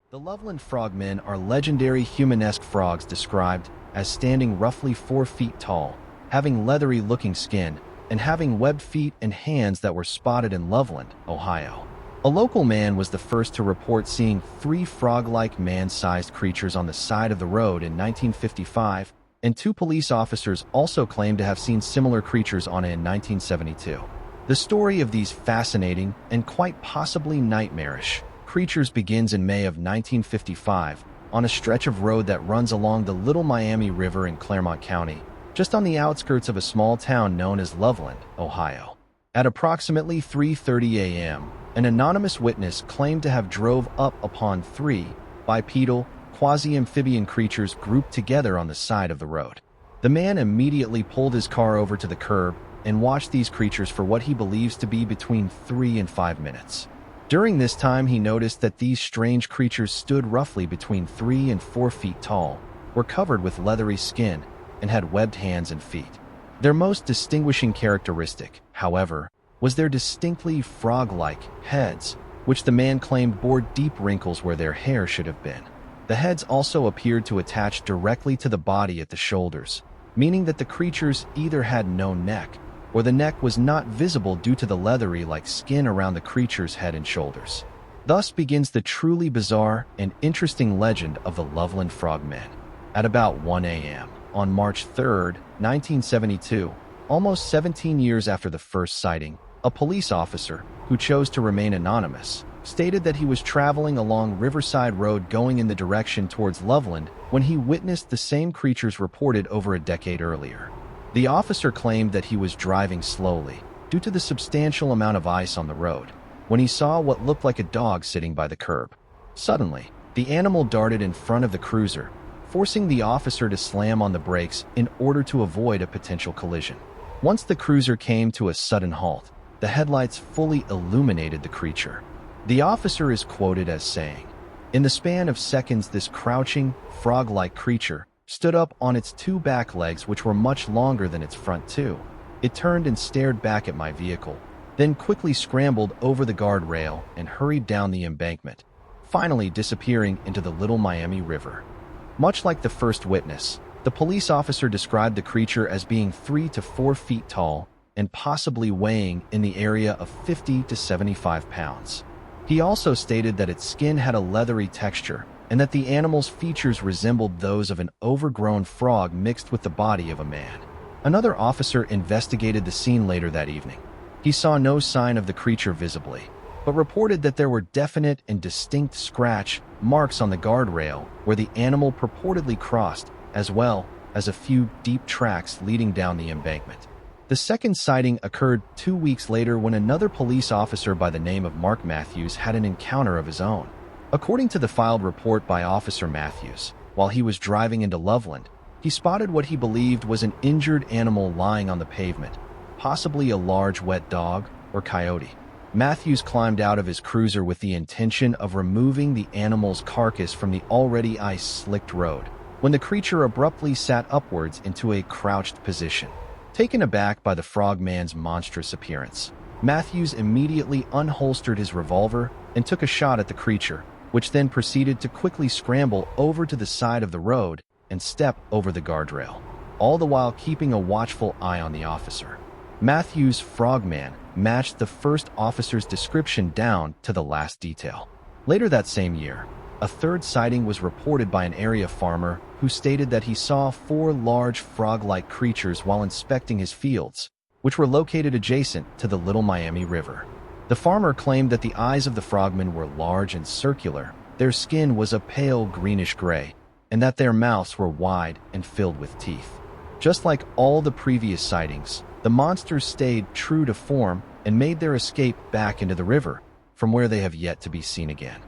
The Loveland Frogmen are legendary humanesque frogs described as standing roughly 4 feet tall, having leathery-looking skin, and having webbed feet and hands that were spotted in Loveland, Ohio. A local man was the first to report seeing 3 frog-like man-sized creatures on the side of the road in 1955, and 2 police officers also claimed to have seen similar creatures on it in 1972. The story of these fascinating and quite possibly nightmarish creatures begins in May of 1955 on a stretch of road that runs along the Little Miami River in Claremont County, just on the outskirts of a small town known as Loveland, Ohio. At approximately 3:30 a.m., an anonymous witness claimed to have drove up upon 3 bipedal, quasi-amphibian creatures grouped together on the side of the road. The man immediately pulled his car over to the curb and watched these creatures for what he believes to be between 3 and 5 minutes. During this time, he noticed that these strange creatures stood roughly between 3 and 4 feet tall, were covered with leathery skin, and had webbed hands and feet. Their most distinguishing characteristic, however, was their distinctly frog-like heads, which the man claimed bore deep wrinkles where their hair should have been. The heads also appeared to attach directly to the body at the shoulders, meaning that the creatures either had no neck, or the neck was not visible due to the leathery-like skin around the creature's head and shoulders. Thus begins the truly bizarre and interesting legend of the Loveland Frogmen. At about 1 a.m. on March 3, 1972, almost 17 years after the first sighting, a police officer, who chose to remain anonymous, stated that he was traveling along Riverside Road going in the direction towards Loveland when he witnessed the same creatures reported over a decade earlier. The officer claimed that he was driving slowly, due to the substantial amount of ice on the road, when he saw what looked like a dog sitting by the curb. Suddenly, the animal darted in front of the cruiser, forcing the officer to slam on the brakes in order to avoid a potential collision. Once the cruiser came to a sudden halt, the headlights fully illuminated the creature. The officer is quoted as saying, "In the span of seconds, this crouching, frog-like creature stood up on its 2 back legs, which were much longer than its front 2. It turned and stared back at my vehicle, then quickly scrambled over the guardrail and hurried down the embankment, finally disappearing into the Little Miami River." Much like the first witness, the police officer described the creature as being 3 to 4 feet tall and possibly weighing in the area of 50 to 75 pounds. He also stated that its skin had a leathery texture, and that the animal's features resembled those of an overgrown frog mixed with the body of a man. Another officer investigated the scene later that evening. He saw no sign of the creature visibly, but reported that there were definite and distinct scratch marks on the guardrail where the animal purportedly crossed, as well as a few deep tracks leading down the embankment. The second sighting occurred 2 weeks later when another police officer by the name of Mark Matthews had an encounter of his own. According to the filed report by Officer Matthews, while he was driving into Loveland, he spotted what he believed was an injured animal lying on the pavement, possibly a large wet dog or coyote. Matthews climbed out of his cruiser with the intention of removing the animal's carcass from the already ice-slicked road, when the creature abruptly sat upwards into a crouched position. Taken aback by the frogman's monstrous appearance, Matthews immediately unholstered his revolver and took a shot at the creature, which then proceeded to quickly scramble over to the side of the road and step over the guardrail, all the while keeping a watchful eye on the officer. Matthews' frogman matched the first officer's description down to the last detail. Later that same year, a third sighting was reported by an area farmer who stated that he saw 4 large frog-like creatures while inspecting his fields, which were located adjacent to the Little Miami River. The farmer claimed that the eyes of the frogmen were large and circular, their skin was a pale greenish gray, and that their mouths were wide and filled with teeth. Just like all the previous sightings, the monsters stayed true to form and made their escape back into the river, from where they have yet to be seen again.